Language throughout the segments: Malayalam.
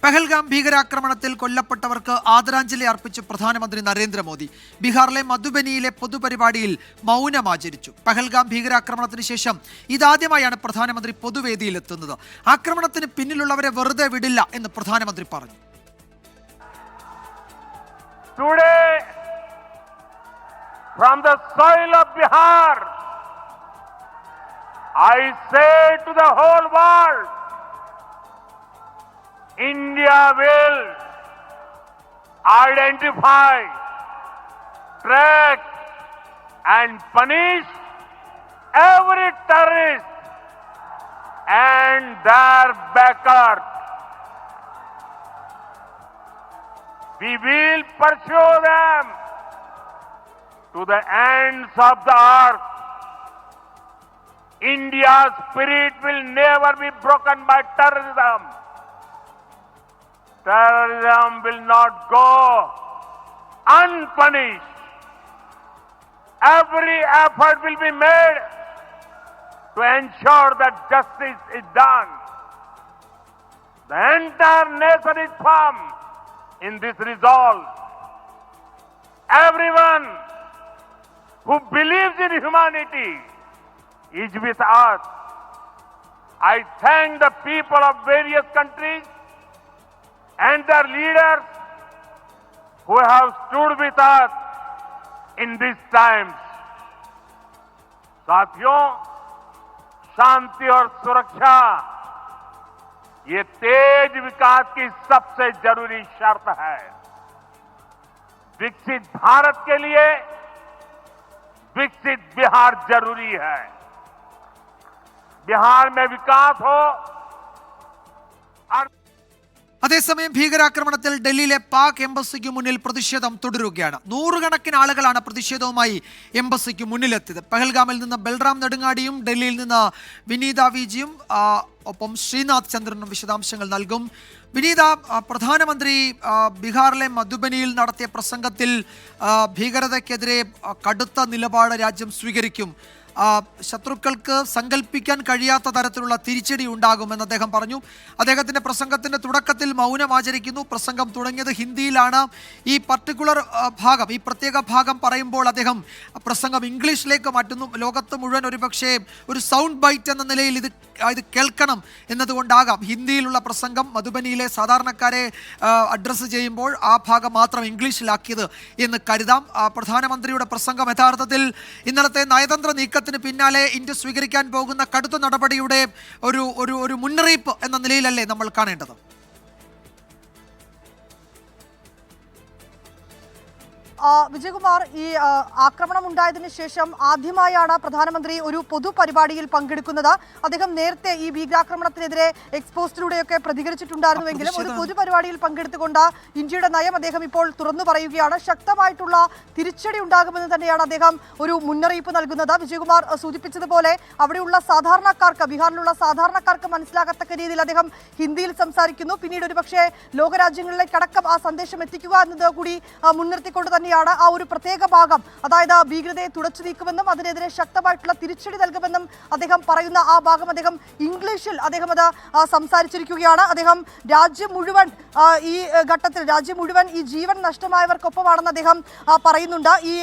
പഹൽഗാം ഭീകരാക്രമണത്തിൽ കൊല്ലപ്പെട്ടവർക്ക് ആദരാഞ്ജലി അർപ്പിച്ച് പ്രധാനമന്ത്രി നരേന്ദ്രമോദി. ബീഹാറിലെ മധുബനിയിലെ പൊതുപരിപാടിയിൽ മൗനമാചരിച്ചു. പഹൽഗാം ഭീകരാക്രമണത്തിന് ശേഷം ഇതാദ്യമായാണ് പ്രധാനമന്ത്രി പൊതുവേദിയിലെത്തുന്നത്. ആക്രമണത്തിന് പിന്നിലുള്ളവരെ വെറുതെ വിടില്ല എന്ന് പ്രധാനമന്ത്രി പറഞ്ഞു. Today, from the soil of Bihar, I say to the whole world, India will identify, track and punish every terrorist and their backers. We will pursue them to the ends of the earth. India's spirit will never be broken by terrorism. Terrorism will not go unpunished. Every effort will be made to ensure that justice is done. The entire nation is firm in this resolve. Everyone who believes in humanity is with us. I thank the people of various countries and their leaders who have stood with us in these times. साथियों, शांति और सुरक्षा ये तेज विकास की सबसे जरूरी शर्त है. विकसित भारत के लिए विकसित बिहार जरूरी है. बिहार में विकास हो. അതേസമയം ഭീകരാക്രമണത്തിൽ ഡൽഹിയിലെ പാക് എംബസിക്ക് മുന്നിൽ പ്രതിഷേധം തുടരുകയാണ്. നൂറുകണക്കിന് ആളുകളാണ് പ്രതിഷേധവുമായി എംബസിക്ക് മുന്നിലെത്തിയത്. പഹൽഗാമിൽ നിന്ന് ബൽറാം നെടുങ്ങാടിയും ഡൽഹിയിൽ നിന്ന് വിനീത വിജിയും ഒപ്പം ശ്രീനാഥ് ചന്ദ്രനും വിശദാംശങ്ങൾ നൽകും. വിനീത, പ്രധാനമന്ത്രി ബീഹാറിലെ മധുബനിയിൽ നടത്തിയ പ്രസംഗത്തിൽ ഭീകരതയ്ക്കെതിരെ കടുത്ത നിലപാട് രാജ്യം സ്വീകരിക്കും, ശത്രുക്കൾക്ക് സങ്കല്പിക്കാൻ കഴിയാത്ത തരത്തിലുള്ള തിരിച്ചടി ഉണ്ടാകുമെന്ന് അദ്ദേഹം പറഞ്ഞു. അദ്ദേഹത്തിൻ്റെ പ്രസംഗത്തിൻ്റെ തുടക്കത്തിൽ മൗനം ആചരിക്കുന്നു. പ്രസംഗം തുടങ്ങിയത് ഹിന്ദിയിലാണ്. ഈ പർട്ടിക്കുലർ ഭാഗം, ഈ പ്രത്യേക ഭാഗം പറയുമ്പോൾ അദ്ദേഹം പ്രസംഗം ഇംഗ്ലീഷിലേക്ക് മാറ്റുന്നു. ലോകത്ത് മുഴുവൻ ഒരുപക്ഷെ ഒരു സൗണ്ട് ബൈറ്റ് എന്ന നിലയിൽ ഇത് കേൾക്കണം എന്നതുകൊണ്ടാകാം ഹിന്ദിയിലുള്ള പ്രസംഗം മധുബനിയിലെ സാധാരണക്കാരെ അഡ്രസ്സ് ചെയ്യുമ്പോൾ ആ ഭാഗം മാത്രം ഇംഗ്ലീഷിലാക്കിയത് എന്ന് കരുതാം. പ്രധാനമന്ത്രിയുടെ പ്രസംഗം യഥാർത്ഥത്തിൽ ഇന്നലത്തെ നയതന്ത്ര നീക്കത്തിന് പിന്നാലെ ഇന്ത്യ സ്വീകരിക്കാൻ പോകുന്ന കടുത്ത നടപടിയുടെ ഒരു മുന്നറിയിപ്പ് എന്ന നിലയിലല്ലേ നമ്മൾ കാണേണ്ടത്? വിജയകുമാർ, ഈ ആക്രമണം ഉണ്ടായതിനു ശേഷം ആദ്യമായാണ് പ്രധാനമന്ത്രി ഒരു പൊതുപരിപാടിയിൽ പങ്കെടുക്കുന്നത്. അദ്ദേഹം നേരത്തെ ഈ ഭീകരാക്രമണത്തിനെതിരെ എക്സ്പോസ്റ്റിലൂടെയൊക്കെ പ്രതികരിച്ചിട്ടുണ്ടായിരുന്നുവെങ്കിലും ഒരു പൊതുപരിപാടിയിൽ പങ്കെടുത്തുകൊണ്ട് ഇന്ത്യയുടെ നയം അദ്ദേഹം ഇപ്പോൾ തുറന്നു പറയുകയാണ്. ശക്തമായിട്ടുള്ള തിരിച്ചടി ഉണ്ടാകുമെന്ന് തന്നെയാണ് അദ്ദേഹം ഒരു മുന്നറിയിപ്പ് നൽകുന്നത്. വിജയകുമാർ സൂചിപ്പിച്ചതുപോലെ അവിടെയുള്ള സാധാരണക്കാർക്ക്, ബീഹാറിലുള്ള സാധാരണക്കാർക്ക് മനസ്സിലാകത്തക്ക രീതിയിൽ അദ്ദേഹം ഹിന്ദിയിൽ സംസാരിക്കുന്നു. പിന്നീട് ഒരുപക്ഷെ ലോകരാജ്യങ്ങളിലേക്കടക്കം ആ സന്ദേശം എത്തിക്കുക എന്നത് കൂടി മുൻനിർത്തിക്കൊണ്ട് തന്നെ ആ ഒരു പ്രത്യേക ഭാഗം, അതായത് ഭീകരതയെ തുടച്ചു നീക്കുമെന്നും അതിനെതിരെ ശക്തമായിട്ടുള്ള തിരിച്ചടി നൽകുമെന്നും അദ്ദേഹം പറയുന്ന ആ ഭാഗം അദ്ദേഹം ഇംഗ്ലീഷിൽ അദ്ദേഹം അത് സംസാരിച്ചിരിക്കുകയാണ്. അദ്ദേഹം രാജ്യം മുഴുവൻ ഈ ഘട്ടത്തിൽ ഈ ജീവൻ നഷ്ടമായവർക്കൊപ്പമാണെന്ന് അദ്ദേഹം പറയുന്നുണ്ട്. ഈ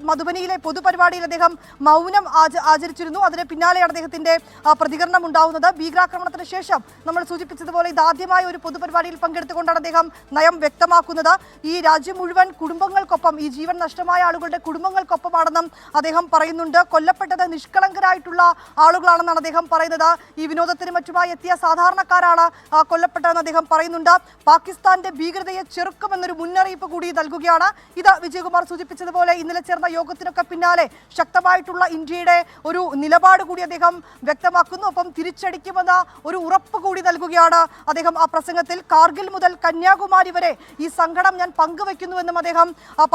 മധുബനിയിലെ പൊതുപരിപാടിയിൽ അദ്ദേഹം മൗനം ആചരിച്ചിരുന്നു. അതിന് പിന്നാലെയാണ് അദ്ദേഹത്തിന്റെ പ്രതികരണം ഉണ്ടാവുന്നത്. ഭീകരാക്രമണത്തിന് ശേഷം നമ്മൾ സൂചിപ്പിച്ചതുപോലെ ഇതാദ്യമായ ഒരു പൊതുപരിപാടിയിൽ പങ്കെടുത്തുകൊണ്ടാണ് അദ്ദേഹം നയം വ്യക്തമാക്കുന്നത്. ഈ രാജ്യം മുഴുവൻ കുടുംബങ്ങൾക്കൊപ്പം, ഈ ജീവൻ നഷ്ടമായ ആളുകളുടെ കുടുംബങ്ങൾക്കൊപ്പമാണെന്നും അദ്ദേഹം പറയുന്നുണ്ട്. കൊല്ലപ്പെട്ടത് നിഷ്കളങ്കരായിട്ടുള്ള ആളുകളാണെന്നാണ് അദ്ദേഹം പറയുന്നത്. ഈ വിനോദത്തിനും മറ്റുമായി എത്തിയ സാധാരണക്കാരാണ് കൊല്ലപ്പെട്ടതെന്ന് അദ്ദേഹം പറയുന്നുണ്ട്. പാകിസ്ഥാന്റെ ഭീകരതയെ ചെറുക്കുമെന്നൊരു മുന്നറിയിപ്പ് കൂടി നൽകുകയാണ്. ഇത് വിജയകുമാർ സൂചിപ്പിച്ചതുപോലെ ഇന്നലെ ചേർന്ന യോഗത്തിനൊക്കെ പിന്നാലെ ശക്തമായിട്ടുള്ള ഇന്ത്യയുടെ ഒരു നിലപാട് കൂടി അദ്ദേഹം വ്യക്തമാക്കുന്നു. ഒപ്പം തിരിച്ചടിക്കുമെന്ന ഒരു ഉറപ്പ് കൂടി നൽകുകയാണ് അദ്ദേഹം ആ പ്രസംഗത്തിൽ. കാർഗിൽ മുതൽ കന്യാകുമാരി വരെ ഈ സങ്കടം ഞാൻ പങ്കുവെക്കുന്നുവെന്നും അദ്ദേഹം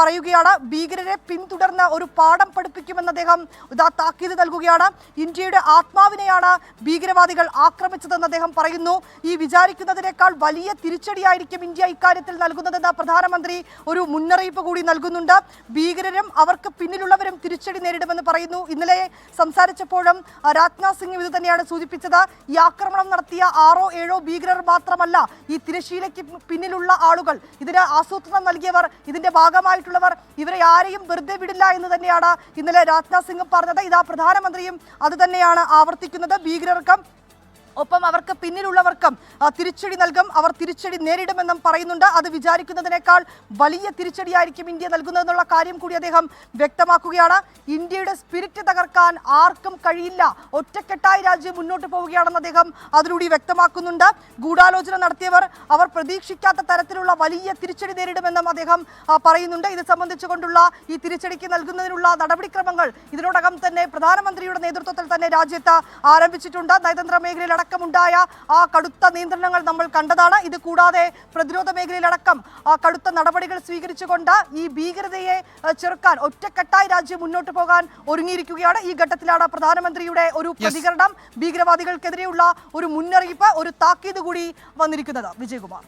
പറയുകയാണ്. ഭീകരരെ പിന്തുടർന്ന് ഒരു പാഠം പഠിപ്പിക്കുമെന്ന് അദ്ദേഹം താക്കീത് നൽകുകയാണ്. ഇന്ത്യയുടെ ആത്മാവിനെയാണ് ഭീകരവാദികൾ ആക്രമിച്ചതെന്ന് അദ്ദേഹം പറയുന്നു. ഈ വിചാരിക്കുന്നതിനേക്കാൾ വലിയ തിരിച്ചടിയായിരിക്കും ഇന്ത്യ ഇക്കാര്യത്തിൽ നൽകുന്നതെന്ന് പ്രധാനമന്ത്രി ഒരു മുന്നറിയിപ്പ് കൂടി നൽകുന്നുണ്ട്. ഭീകരരും അവർക്ക് പിന്നിലുള്ളവരും തിരിച്ചടി നേരിടുമെന്ന് പറയുന്നു. ഇന്നലെ സംസാരിച്ചപ്പോഴും രാജ്നാഥ് സിംഗ് ഇത് തന്നെയാണ് സൂചിപ്പിച്ചത്. ഈ ആക്രമണം നടത്തിയ 6-7 ഭീകരർ മാത്രമല്ല, ഈ തിരശ്ശീലയ്ക്ക് പിന്നിലുള്ള ആളുകൾ, ഇതിന് ആസൂത്രണം നൽകിയവർ, ഇതിന്റെ ഭാഗമായിട്ടുള്ളവർ, ഇവരെ ആരെയും വെറുതെ വിടില്ല എന്ന് തന്നെയാണ് ഇന്നലെ രാജ്നാഥ് സിംഗ് പറഞ്ഞത്. ഇതാ പ്രധാനമന്ത്രിയും അത് തന്നെയാണ് ആവർത്തിക്കുന്നത്. ഭീകരർക്കും ഒപ്പം അവർക്ക് പിന്നിലുള്ളവർക്കും തിരിച്ചടി നൽകും, അവർ തിരിച്ചടി നേരിടുമെന്നും പറയുന്നുണ്ട്. അത് വിചാരിക്കുന്നതിനേക്കാൾ വലിയ തിരിച്ചടിയായിരിക്കും ഇന്ത്യ നൽകുന്നതെന്നുള്ള കാര്യം കൂടി അദ്ദേഹം വ്യക്തമാക്കുകയാണ്. ഇന്ത്യയുടെ സ്പിരിറ്റ് തകർക്കാൻ ആർക്കും കഴിയില്ല, ഒറ്റക്കെട്ടായി രാജ്യം മുന്നോട്ട് പോവുകയാണെന്ന് അദ്ദേഹം അതിലൂടെ വ്യക്തമാക്കുന്നുണ്ട്. ഗൂഢാലോചന നടത്തിയവർ അവർ പ്രതീക്ഷിക്കാത്ത തരത്തിലുള്ള വലിയ തിരിച്ചടി നേരിടുമെന്നും അദ്ദേഹം പറയുന്നുണ്ട്. ഇത് സംബന്ധിച്ചുകൊണ്ടുള്ള ഈ തിരിച്ചടിക്ക് നൽകുന്നതിനുള്ള നടപടിക്രമങ്ങൾ ഇതിനോടകം തന്നെ പ്രധാനമന്ത്രിയുടെ നേതൃത്വത്തിൽ തന്നെ രാജ്യത്ത് ആരംഭിച്ചിട്ടുണ്ട്. നയതന്ത്ര മേഖലയിൽ ായ ആ കടുത്ത നിയന്ത്രണങ്ങൾ നമ്മൾ കണ്ടതാണ്. ഇത് കൂടാതെ പ്രതിരോധ മേഖലയിലടക്കം കടുത്ത നടപടികൾ സ്വീകരിച്ചുകൊണ്ട് ഈ ഭീകരതയെ ചെറുക്കാൻ ഒറ്റക്കെട്ടായി രാജ്യം മുന്നോട്ട് പോകാൻ ഒരുങ്ങിയിരിക്കുകയാണ്. ഈ ഘട്ടത്തിലാണ് പ്രധാനമന്ത്രിയുടെ ഒരു പ്രതികരണം, ഭീകരവാദികൾക്കെതിരെയുള്ള ഒരു മുന്നറിയിപ്പ്, ഒരു താക്കീത് കൂടി വന്നിരിക്കുന്നത്. വിജയകുമാർ.